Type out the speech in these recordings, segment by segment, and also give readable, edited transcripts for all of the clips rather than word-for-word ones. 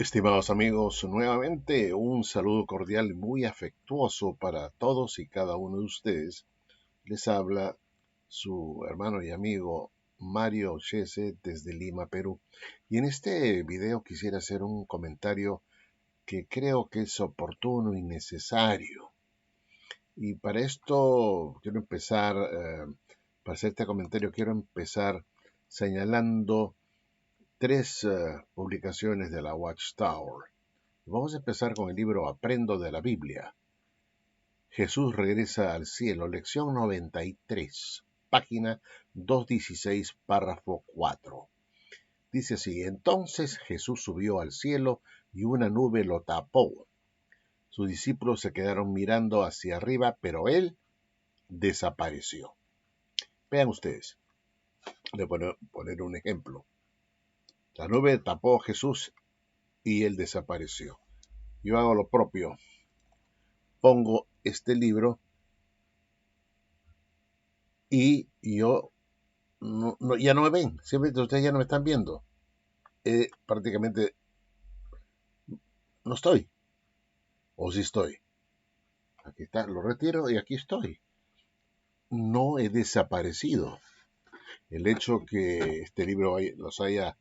Estimados amigos, nuevamente un saludo cordial y muy afectuoso para todos y cada uno de ustedes. Les habla su hermano y amigo Mario Chese desde Lima, Perú. Y en este video quisiera hacer un comentario que creo que es oportuno y necesario. Y para esto quiero empezar, para hacer este comentario, quiero empezar señalando tres publicaciones de la Watchtower. Vamos a empezar con el libro Aprendo de la Biblia. Jesús regresa al cielo, lección 93, página 216, párrafo 4. Dice así: entonces Jesús subió al cielo y una nube lo tapó. Sus discípulos se quedaron mirando hacia arriba, pero él desapareció. Vean ustedes, voy a poner un ejemplo. La nube tapó a Jesús y él desapareció. Yo hago lo propio. Pongo este libro y yo ya no me ven, simplemente ustedes ya no me están viendo. Prácticamente no estoy, o sí estoy. Aquí está, lo retiro y aquí estoy. No he desaparecido. El hecho que este libro les haya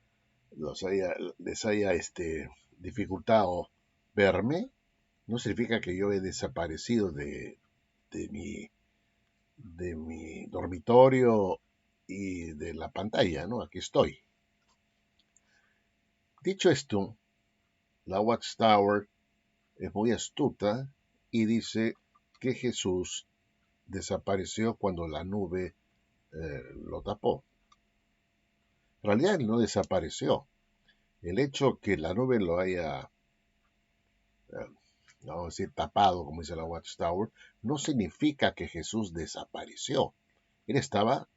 dificultado verme, no significa que yo he desaparecido de mi, de mi dormitorio y de la pantalla, ¿no? Aquí estoy. Dicho esto, la Watchtower es muy astuta y dice que Jesús desapareció cuando la nube lo tapó. En realidad él no desapareció. El hecho que la nube lo haya, vamos a decir, tapado, como dice la Watchtower, no significa que Jesús desapareció. Él estaba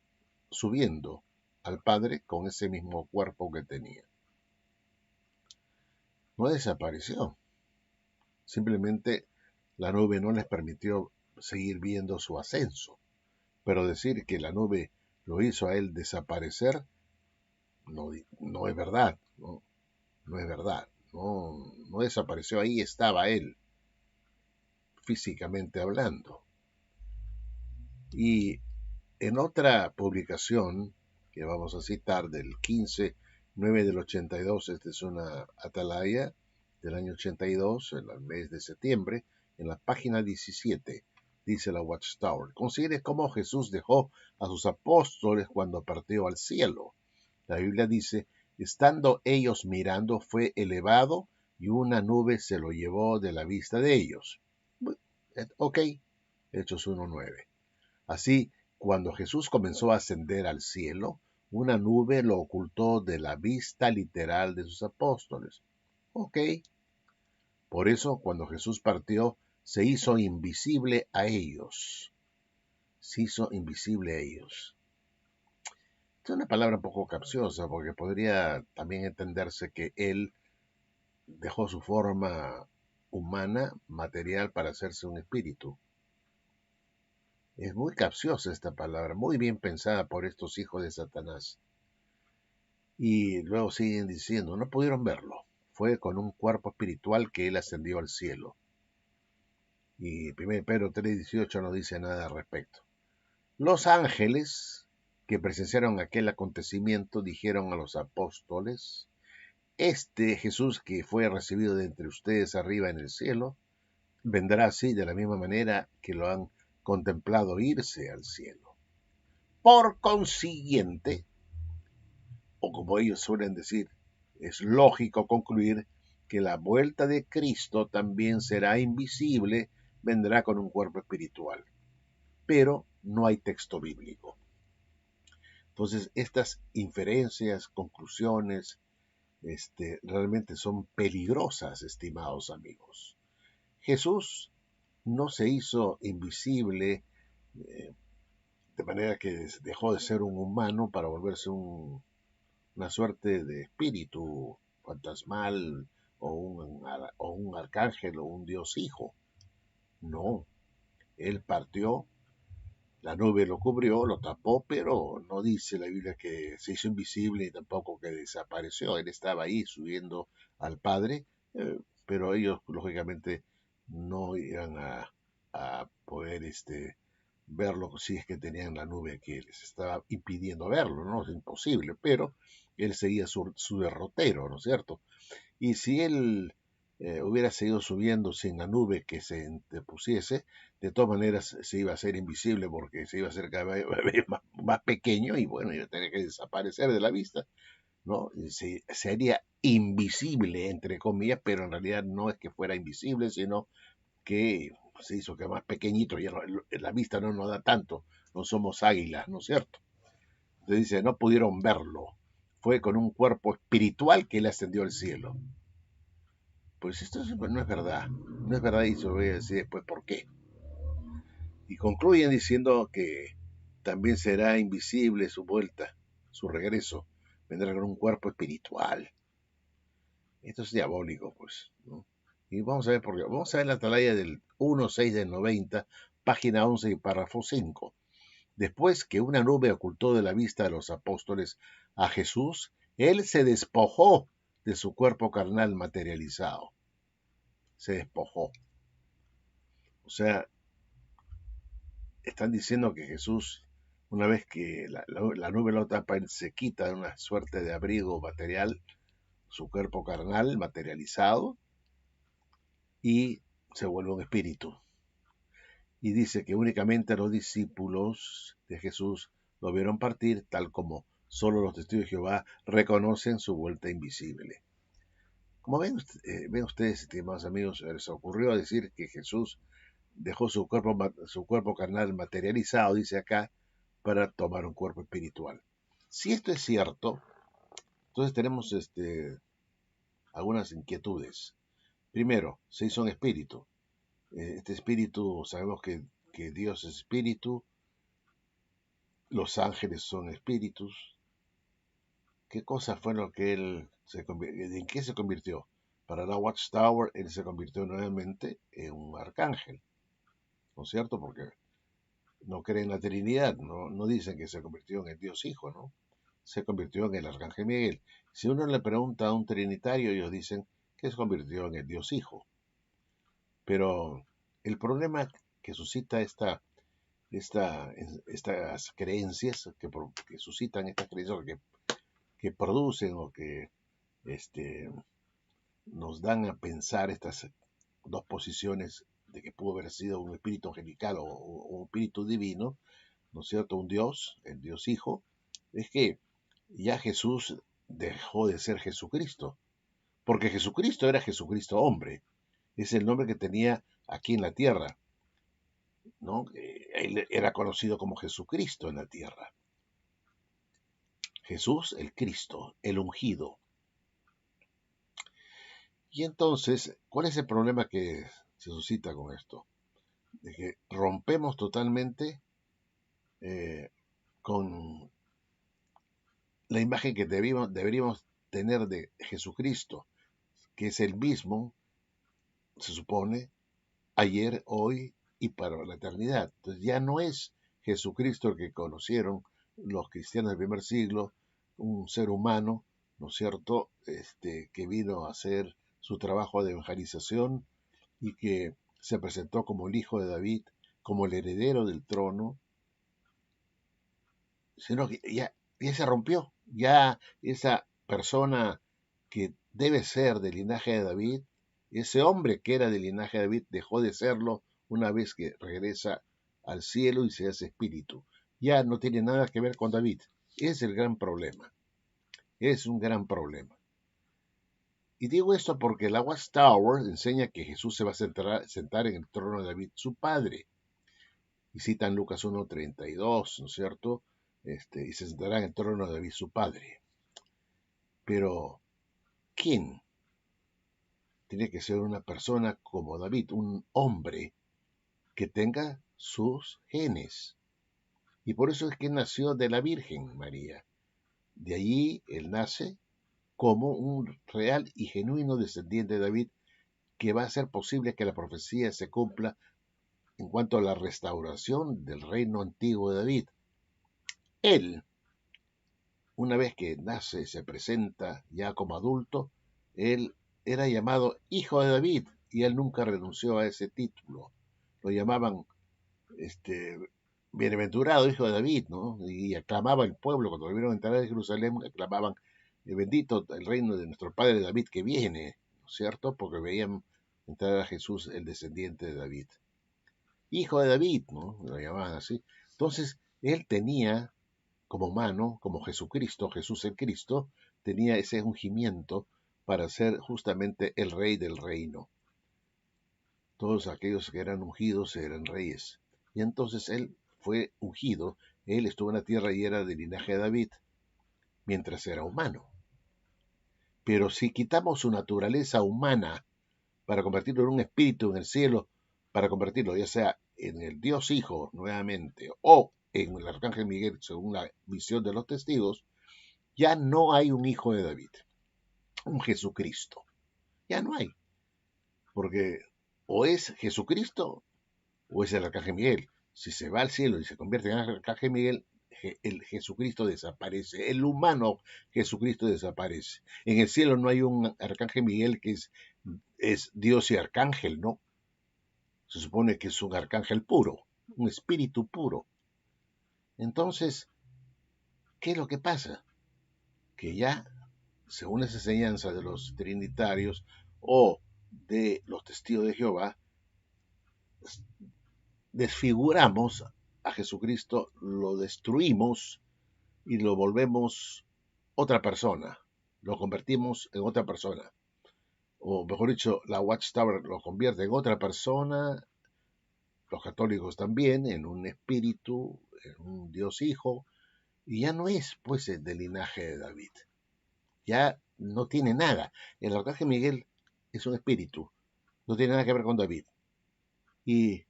subiendo al Padre con ese mismo cuerpo que tenía. No desapareció. Simplemente la nube no les permitió seguir viendo su ascenso. Pero decir que la nube lo hizo a él desaparecer no es verdad, no es verdad. No desapareció, ahí estaba él, físicamente hablando. Y en otra publicación que vamos a citar del 15/9 del 82, esta es una atalaya del año 82, en el mes de septiembre, en la página 17, dice la Watchtower: considere cómo Jesús dejó a sus apóstoles cuando partió al cielo. La Biblia dice: estando ellos mirando, fue elevado y una nube se lo llevó de la vista de ellos. Ok, Hechos 1:9. Así, cuando Jesús comenzó a ascender al cielo, una nube lo ocultó de la vista literal de sus apóstoles. Ok. Por eso, cuando Jesús partió, se hizo invisible a ellos. Se hizo invisible a ellos. Es una palabra un poco capciosa, porque podría también entenderse que él dejó su forma humana, material, para hacerse un espíritu. Es muy capciosa esta palabra, muy bien pensada por estos hijos de Satanás. Y luego siguen diciendo: no pudieron verlo. Fue con un cuerpo espiritual que él ascendió al cielo. Y 1 Pedro 3:18 no dice nada al respecto. Los ángeles que presenciaron aquel acontecimiento dijeron a los apóstoles: este Jesús que fue recibido de entre ustedes arriba en el cielo, vendrá así de la misma manera que lo han contemplado irse al cielo. Por consiguiente, o como ellos suelen decir, es lógico concluir que la vuelta de Cristo también será invisible, vendrá con un cuerpo espiritual. Pero no hay texto bíblico. Entonces, estas inferencias, conclusiones, realmente son peligrosas, estimados amigos. Jesús no se hizo invisible de manera que dejó de ser un humano para volverse una suerte de espíritu fantasmal o un arcángel o un Dios hijo. No, él partió La nube lo cubrió, lo tapó, pero no dice la Biblia que se hizo invisible ni tampoco que desapareció. Él estaba ahí subiendo al Padre, pero ellos lógicamente no iban a poder verlo si es que tenían la nube que les estaba impidiendo verlo, ¿no? Es imposible, pero él seguía su derrotero, ¿no es cierto? Y si él hubiera seguido subiendo sin la nube que se interpusiese, de todas maneras se iba a hacer invisible porque se iba a hacer cada vez más pequeño y bueno, iba a tener que desaparecer de la vista, ¿no? Se haría invisible, entre comillas, pero en realidad no es que fuera invisible, sino que se hizo que más pequeñito, ya la vista no nos da tanto, no somos águilas, ¿no es cierto? Entonces dice, no pudieron verlo, fue con un cuerpo espiritual que él ascendió al cielo. Pues esto no es verdad, no es verdad y se lo voy a decir después por qué. Y concluyen diciendo que también será invisible su vuelta, su regreso, vendrá con un cuerpo espiritual. Esto es diabólico, pues, ¿no? Y vamos a ver por qué. Vamos a ver la atalaya del 1.6 del 90, página 11 y párrafo 5. Después que una nube ocultó de la vista de los apóstoles a Jesús, él se despojó de su cuerpo carnal materializado. Se despojó. O sea, están diciendo que Jesús, una vez que la nube lo tapa, él se quita de una suerte de abrigo material, su cuerpo carnal materializado, y se vuelve un espíritu. Y dice que únicamente los discípulos de Jesús lo vieron partir, tal como solo los testigos de Jehová reconocen su vuelta invisible. Como ven ustedes, estimados amigos, se ocurrió decir que Jesús dejó su cuerpo carnal materializado, dice acá, para tomar un cuerpo espiritual. Si esto es cierto, entonces tenemos algunas inquietudes. Primero, se hizo un espíritu. Este espíritu, sabemos que Dios es espíritu, los ángeles son espíritus. ¿Qué cosa fue lo que en qué se convirtió? Para la Watchtower, él se convirtió nuevamente en un arcángel, ¿no es cierto? Porque no creen en la Trinidad, no dicen que se convirtió en el Dios Hijo, ¿no? Se convirtió en el Arcángel Miguel. Si uno le pregunta a un trinitario, ellos dicen que se convirtió en el Dios Hijo. Pero el problema que suscita estas creencias, que suscitan estas creencias, que producen o que nos dan a pensar estas dos posiciones de que pudo haber sido un espíritu angelical o un espíritu divino, ¿no es cierto? Un Dios, el Dios Hijo, es que ya Jesús dejó de ser Jesucristo, porque Jesucristo era Jesucristo hombre, es el nombre que tenía aquí en la tierra, ¿no? Él era conocido como Jesucristo en la tierra. Jesús el Cristo, el ungido. Y entonces, ¿cuál es el problema que se suscita con esto? De que rompemos totalmente con la imagen que deberíamos tener de Jesucristo, que es el mismo, se supone, ayer, hoy y para la eternidad. Entonces ya no es Jesucristo el que conocieron los cristianos del primer siglo, un ser humano, ¿no es cierto?, que vino a hacer su trabajo de evangelización y que se presentó como el hijo de David, como el heredero del trono, sino que ya se rompió, ya esa persona que debe ser del linaje de David, ese hombre que era del linaje de David dejó de serlo una vez que regresa al cielo y se hace espíritu. Ya no tiene nada que ver con David. Es el gran problema. Es un gran problema. Y digo esto porque la Watchtower enseña que Jesús se va a sentar en el trono de David, su padre. Y citan Lucas 1:32, ¿no es cierto? Y se sentará en el trono de David, su padre. Pero, ¿quién? Tiene que ser una persona como David, un hombre que tenga sus genes. Y por eso es que nació de la Virgen María. De allí él nace como un real y genuino descendiente de David, que va a hacer posible que la profecía se cumpla en cuanto a la restauración del reino antiguo de David. Él, una vez que nace, se presenta ya como adulto, él era llamado hijo de David y él nunca renunció a ese título. Lo llamaban bienaventurado hijo de David, ¿no? Y aclamaba el pueblo cuando lo vieron entrar a Jerusalén, aclamaban, bendito el reino de nuestro padre David que viene, ¿no es cierto? Porque veían entrar a Jesús, el descendiente de David. Hijo de David, ¿no? Lo llamaban así. Entonces, él tenía como humano, como Jesucristo, Jesús el Cristo, tenía ese ungimiento para ser justamente el rey del reino. Todos aquellos que eran ungidos eran reyes. Y entonces él fue ungido, él estuvo en la tierra y era del linaje de David, mientras era humano. Pero si quitamos su naturaleza humana para convertirlo en un espíritu en el cielo, para convertirlo ya sea en el Dios Hijo nuevamente o en el Arcángel Miguel, según la visión de los testigos, ya no hay un hijo de David, un Jesucristo. Ya no hay. Porque o es Jesucristo o es el Arcángel Miguel. Si se va al cielo y se convierte en Arcángel Miguel, el Jesucristo desaparece. El humano Jesucristo desaparece. En el cielo no hay un Arcángel Miguel que es Dios y Arcángel, ¿no? Se supone que es un arcángel puro, un espíritu puro. Entonces, ¿qué es lo que pasa? Que ya, según las enseñanzas de los trinitarios o de los testigos de Jehová, desfiguramos a Jesucristo, lo destruimos y lo volvemos otra persona, lo convertimos en otra persona. O mejor dicho, la Watchtower lo convierte en otra persona, los católicos también, en un espíritu, en un Dios Hijo, y ya no es pues el del linaje de David. Ya no tiene nada. El arcángel Miguel es un espíritu, no tiene nada que ver con David. Y,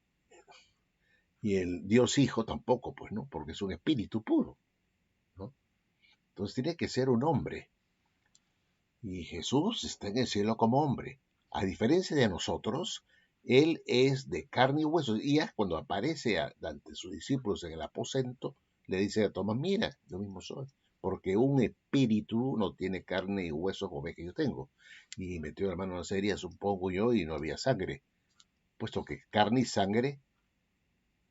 y el Dios Hijo tampoco, pues, ¿no? Porque es un espíritu puro, ¿no? Entonces tiene que ser un hombre. Y Jesús está en el cielo como hombre. A diferencia de nosotros, Él es de carne y huesos. Y ya cuando aparece ante sus discípulos en el aposento, le dice a Tomás, mira, yo mismo soy. Porque un espíritu no tiene carne y huesos como ve que yo tengo. Y metió la mano en la serie, supongo yo, y no había sangre. Puesto que carne y sangre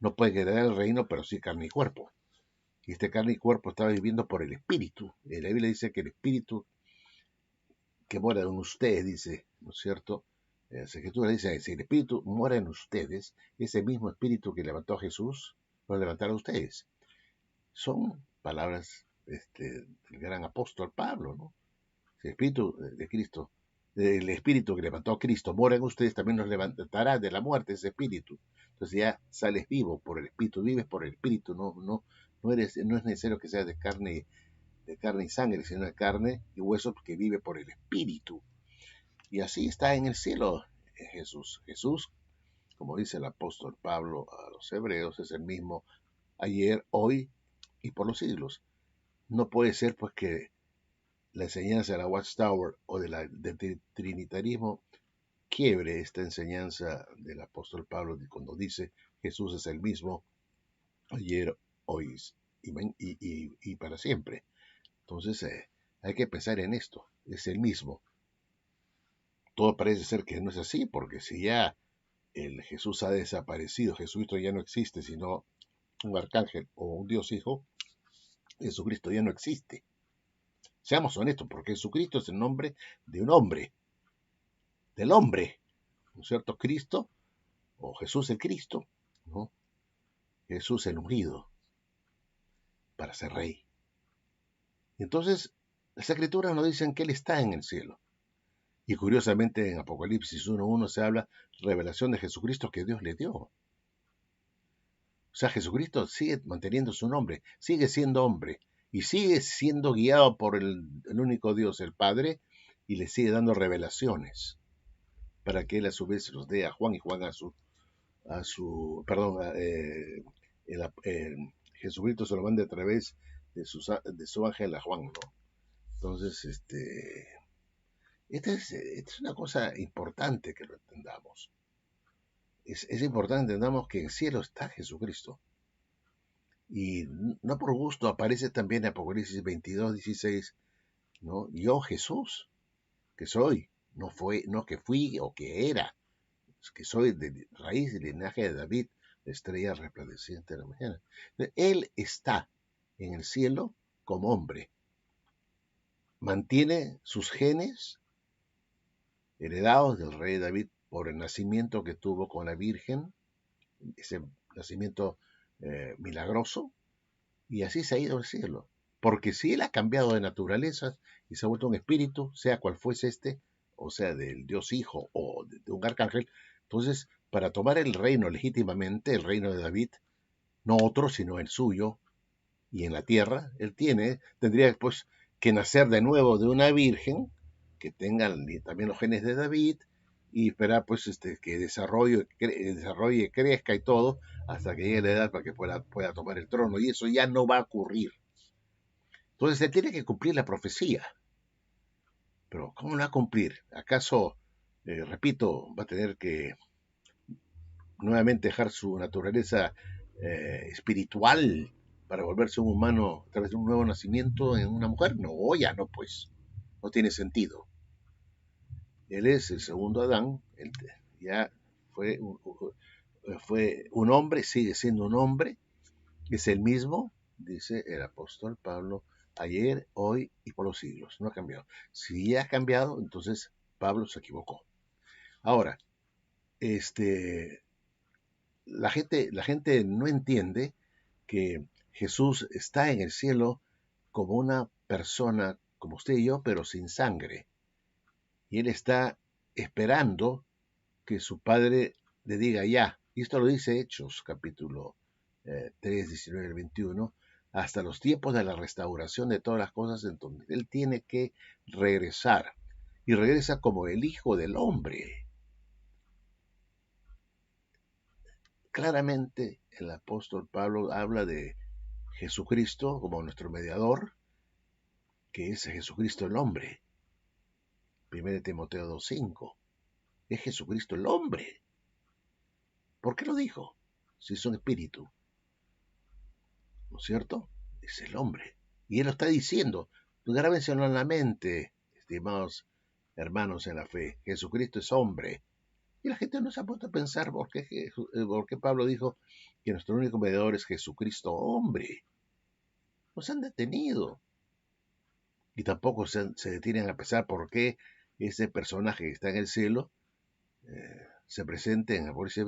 no pueden heredar el reino, pero sí carne y cuerpo. Y este carne y cuerpo estaba viviendo por el espíritu. La Biblia dice que el espíritu que mora en ustedes, dice, ¿no es cierto? La Escritura dice, si el Espíritu mora en ustedes, ese mismo Espíritu que levantó a Jesús, lo levantará a ustedes. Son palabras del gran apóstol Pablo, ¿no? Si el Espíritu de Cristo, el Espíritu que levantó a Cristo mora en ustedes, también nos levantará de la muerte ese Espíritu. Entonces ya sales vivo por el Espíritu, vives por el Espíritu, no es necesario que seas de carne y sangre, sino de carne y hueso que vive por el Espíritu. Y así está en el cielo Jesús. Jesús, como dice el apóstol Pablo a los hebreos, es el mismo ayer, hoy y por los siglos. No puede ser pues que la enseñanza de la Watchtower o del trinitarismo quiebre esta enseñanza del apóstol Pablo cuando dice Jesús es el mismo ayer, hoy y para siempre. Entonces hay que pensar en esto, es el mismo. Todo parece ser que no es así, porque si ya el Jesús ha desaparecido, Jesucristo ya no existe, sino un arcángel o un Dios Hijo, Jesucristo ya no existe. Seamos honestos, porque Jesucristo es el nombre de un hombre, del hombre, ¿no es cierto? Cristo, o Jesús el Cristo, ¿no? Jesús el ungido, para ser rey. Entonces, las escrituras nos dicen que Él está en el cielo. Y curiosamente en Apocalipsis 1.1 se habla revelación de Jesucristo que Dios le dio. O sea, Jesucristo sigue manteniendo su nombre, sigue siendo hombre y sigue siendo guiado por el único Dios, el Padre, y le sigue dando revelaciones para que él a su vez los dé a Juan y Juan Jesucristo se lo mande a través de su ángel a Juan, ¿no? Entonces, esta es una cosa importante que lo entendamos. es importante que entendamos que en el cielo está Jesucristo. Y no por gusto aparece también en Apocalipsis 22:16, ¿no? Yo Jesús, que soy, no que fui o que era, es que soy de raíz y linaje de David, la estrella resplandeciente de la mañana. Él está en el cielo como hombre, mantiene sus genes heredados del rey David por el nacimiento que tuvo con la Virgen, ese nacimiento milagroso, y así se ha ido al cielo. Porque si él ha cambiado de naturaleza y se ha vuelto un espíritu, sea cual fuese o sea, del Dios Hijo o de un arcángel, entonces, para tomar el reino legítimamente, el reino de David, no otro, sino el suyo, y en la tierra, tendría pues que nacer de nuevo de una virgen, que tenga también los genes de David, y esperar pues que desarrolle, crezca y todo, hasta que llegue la edad para que pueda tomar el trono, y eso ya no va a ocurrir. Entonces se tiene que cumplir la profecía. Pero ¿cómo la va a cumplir? ¿Acaso, repito, va a tener que nuevamente dejar su naturaleza espiritual para volverse un humano a través de un nuevo nacimiento en una mujer? No, ya no, pues. No tiene sentido. Él es el segundo Adán, ya fue fue un hombre, sigue siendo un hombre, es el mismo, dice el apóstol Pablo, ayer, hoy y por los siglos. No ha cambiado. Si ya ha cambiado, entonces Pablo se equivocó. Ahora, este, la gente no entiende que Jesús está en el cielo como una persona, como usted y yo, pero sin sangre. Y él está esperando que su padre le diga ya. Y esto lo dice Hechos, capítulo 3, 19 al 21, hasta los tiempos de la restauración de todas las cosas, en donde él tiene que regresar. Y regresa como el Hijo del Hombre. Claramente el apóstol Pablo habla de Jesucristo como nuestro mediador, que es Jesucristo el hombre. 1 Timoteo 2:5. Es Jesucristo el hombre. ¿Por qué lo dijo? Si es un espíritu, ¿no es cierto? Es el hombre. Y él lo está diciendo. Grábenselo en la mente, estimados hermanos en la fe. Jesucristo es hombre. Y la gente no se ha puesto a pensar por qué Pablo dijo que nuestro único mediador es Jesucristo hombre. Nos han detenido. Y tampoco se detienen a pensar por qué ese personaje que está en el cielo se presenta en Apocalipsis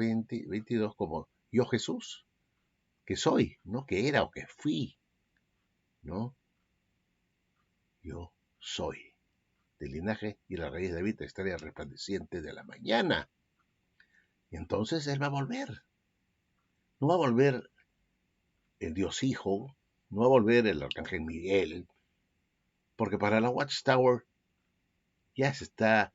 22 como yo Jesús, que soy, no que era o que fui, ¿no? Yo soy, del linaje y la raíz de David, la estrella resplandeciente de la mañana. Y entonces Él va a volver. No va a volver el Dios Hijo, no va a volver el Arcángel Miguel, porque para la Watchtower ya ya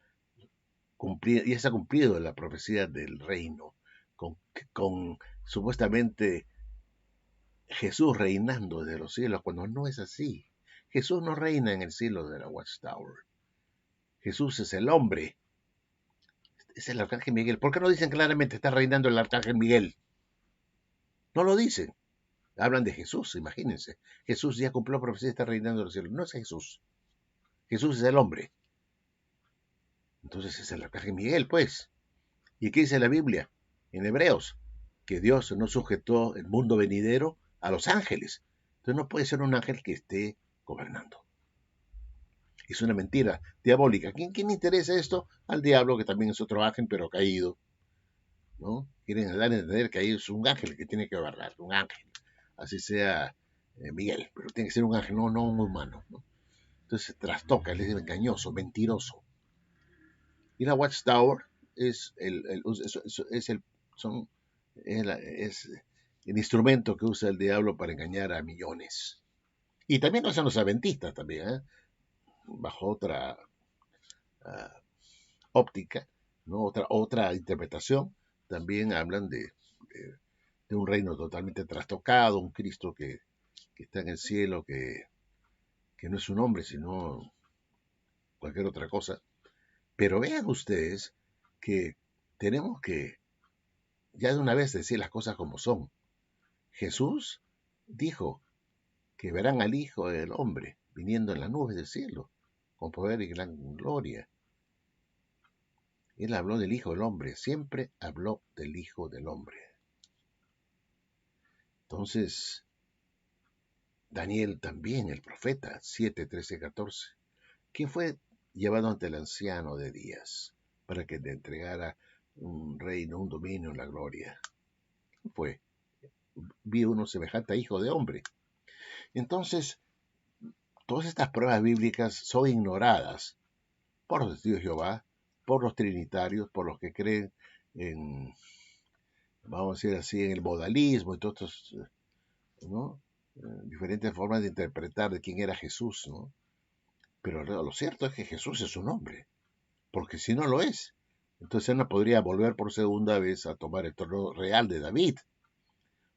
se ha cumplido la profecía del reino, con supuestamente Jesús reinando desde los cielos, cuando no es así. Jesús no reina en el cielo de la Watchtower. Jesús es el hombre, es el Arcángel Miguel. ¿Por qué no dicen claramente está reinando el Arcángel Miguel? No lo dicen. Hablan de Jesús, imagínense. Jesús ya cumplió la profecía y está reinando en los cielos. No es Jesús. Jesús es el hombre. Entonces es el Arcángel Miguel, pues. ¿Y qué dice la Biblia? En Hebreos, que Dios no sujetó el mundo venidero a los ángeles. Entonces no puede ser un ángel que esté gobernando. Es una mentira diabólica. ¿Quién interesa esto? Al diablo, que también es otro ángel, pero caído, ¿no? Quieren dar a entender que ahí es un ángel que tiene que gobernar, un ángel. Así sea Miguel, pero tiene que ser un ángel, no un humano, ¿no? Entonces se trastoca, él es engañoso, mentiroso. Y la Watchtower es el instrumento que usa el diablo para engañar a millones. Y también lo hacen los adventistas también, ¿eh? Bajo otra óptica, ¿no? Otra interpretación. También hablan de un reino totalmente trastocado, un Cristo que está en el cielo, que no es un hombre, sino cualquier otra cosa. Pero vean ustedes que tenemos que ya de una vez decir las cosas como son. Jesús dijo que verán al Hijo del Hombre viniendo en las nubes del cielo, con poder y gran gloria. Él habló del Hijo del Hombre, siempre habló del Hijo del Hombre. Entonces, Daniel también, el profeta, 7, 13, 14, que fue llevado ante el anciano de días para que le entregara un reino, un dominio, la gloria. Fue, vi uno semejante a Hijo de Hombre. Entonces, todas estas pruebas bíblicas son ignoradas por los testigos de Jehová, por los trinitarios, por los que creen en, vamos a decir así, en el modalismo y todos estos, ¿no? Diferentes formas de interpretar de quién era Jesús, ¿no? Pero lo cierto es que Jesús es un hombre, porque si no lo es, entonces él no podría volver por segunda vez a tomar el trono real de David.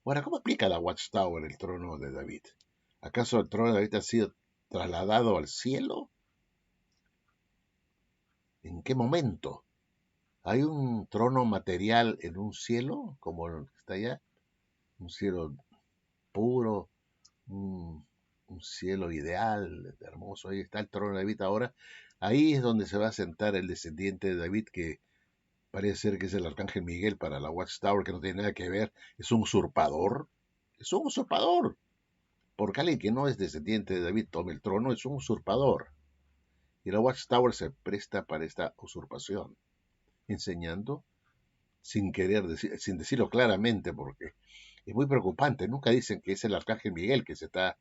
Ahora, ¿cómo explica la Watchtower el trono de David? ¿Acaso el trono de David ha sido trasladado al cielo? ¿En qué momento? ¿Hay un trono material en un cielo, como el que está allá? Un cielo puro, un cielo ideal, hermoso. Ahí está el trono de David ahora. Ahí es donde se va a sentar el descendiente de David, que parece ser que es el arcángel Miguel para la Watchtower, que no tiene nada que ver. Es un usurpador. Es un usurpador. Porque alguien que no es descendiente de David tome el trono es un usurpador. Y la Watchtower se presta para esta usurpación, enseñando sin querer decir, sin decirlo claramente, porque es muy preocupante. Nunca dicen que es el arcángel Miguel que se ha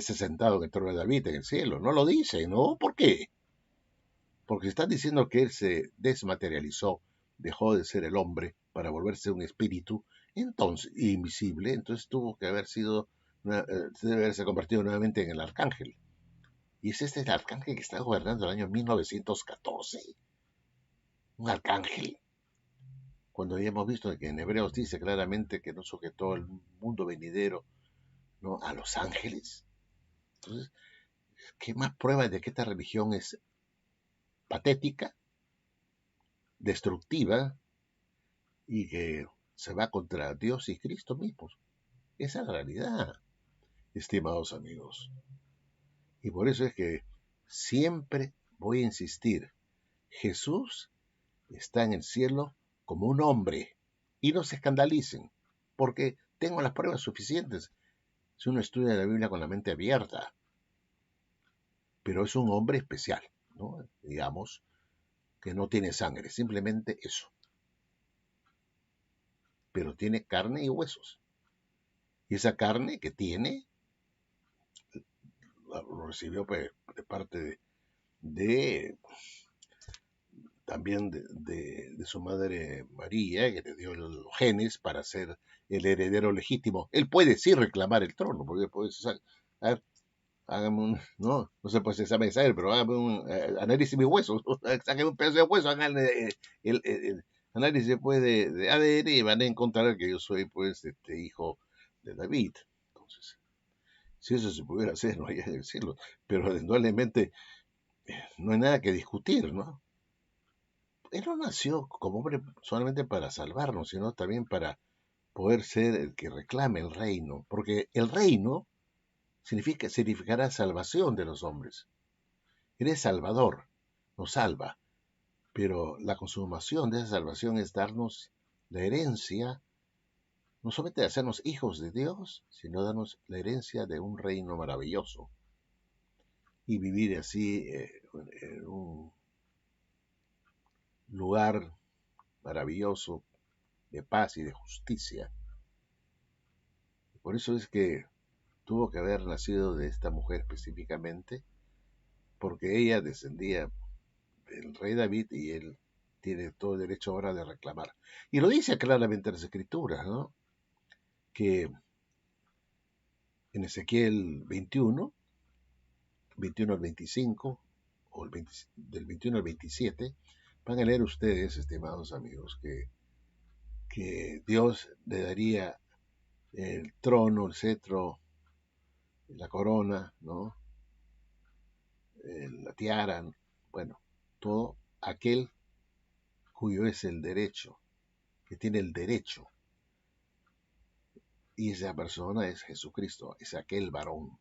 sentado en el trono de David en el cielo. No lo dicen, ¿no? ¿Por qué? Porque están diciendo que él se desmaterializó, dejó de ser el hombre para volverse un espíritu, entonces invisible, entonces tuvo que haber sido, debe haberse convertido nuevamente en el arcángel. Y es este el arcángel que está gobernando el año 1914. Un arcángel. Cuando ya hemos visto que en Hebreos dice claramente que no sujetó el mundo venidero, ¿no?, a los ángeles. Entonces, ¿qué más prueba de que esta religión es patética, destructiva y que se va contra Dios y Cristo mismos? Esa es la realidad, estimados amigos. Y por eso es que siempre voy a insistir, Jesús está en el cielo como un hombre. Y no se escandalicen, porque tengo las pruebas suficientes si uno estudia la Biblia con la mente abierta. Pero es un hombre especial, ¿no? Digamos, que no tiene sangre, simplemente eso. Pero tiene carne y huesos. Y esa carne que tiene, lo recibió pues, de parte de también de su madre María, que le dio los genes para ser el heredero legítimo. Él puede sí reclamar el trono, porque puede, a ver, hágame un, no se puede examen de sangre, pero hágame un análisis de mis huesos, sáqueme un pedazo de hueso, hagan el análisis pues, de ADN y van a encontrar que yo soy pues hijo de David. Entonces, si eso se pudiera hacer, no hay que decirlo, pero indudablemente no hay nada que discutir, ¿no? Él no nació como hombre solamente para salvarnos, sino también para poder ser el que reclame el reino, porque el reino significará salvación de los hombres. Él es salvador, nos salva, pero la consumación de esa salvación es darnos la herencia, no solamente de hacernos hijos de Dios, sino darnos la herencia de un reino maravilloso y vivir así en un lugar maravilloso de paz y de justicia. Por eso es que tuvo que haber nacido de esta mujer específicamente, porque ella descendía del rey David y él tiene todo el derecho ahora de reclamar. Y lo dice claramente en las Escrituras, ¿no? Que en Ezequiel 21, 21 al 25, o del 21 al 27, van a leer ustedes, estimados amigos, que Dios le daría el trono, el cetro, la corona, ¿no? La tiara, bueno, todo aquel cuyo es el derecho. que tiene el derecho. Y esa persona es Jesucristo, es aquel varón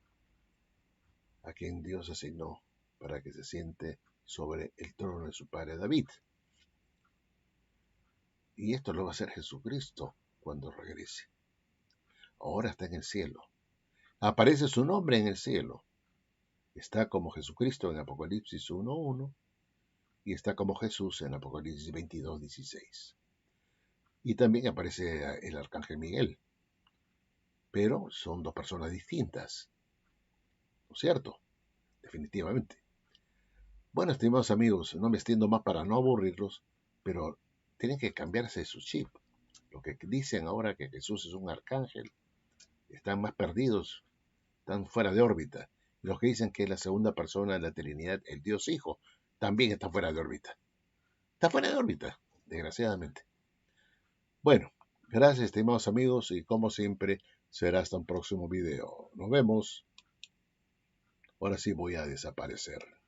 a quien Dios asignó para que se siente sobre el trono de su padre David. Y esto lo va a hacer Jesucristo cuando regrese. Ahora está en el cielo. Aparece su nombre en el cielo. Está como Jesucristo en Apocalipsis 1:1 y está como Jesús en Apocalipsis 22:16. Y también aparece el arcángel Miguel. Pero son dos personas distintas. ¿No es cierto? Definitivamente. Bueno, estimados amigos, no me extiendo más para no aburrirlos, pero tienen que cambiarse su chip. Lo que dicen ahora que Jesús es un arcángel, están más perdidos, están fuera de órbita. Y los que dicen que es la segunda persona de la Trinidad, el Dios Hijo, también está fuera de órbita. Está fuera de órbita, desgraciadamente. Bueno, gracias, estimados amigos, y como siempre, será hasta un próximo video. Nos vemos. Ahora sí voy a desaparecer.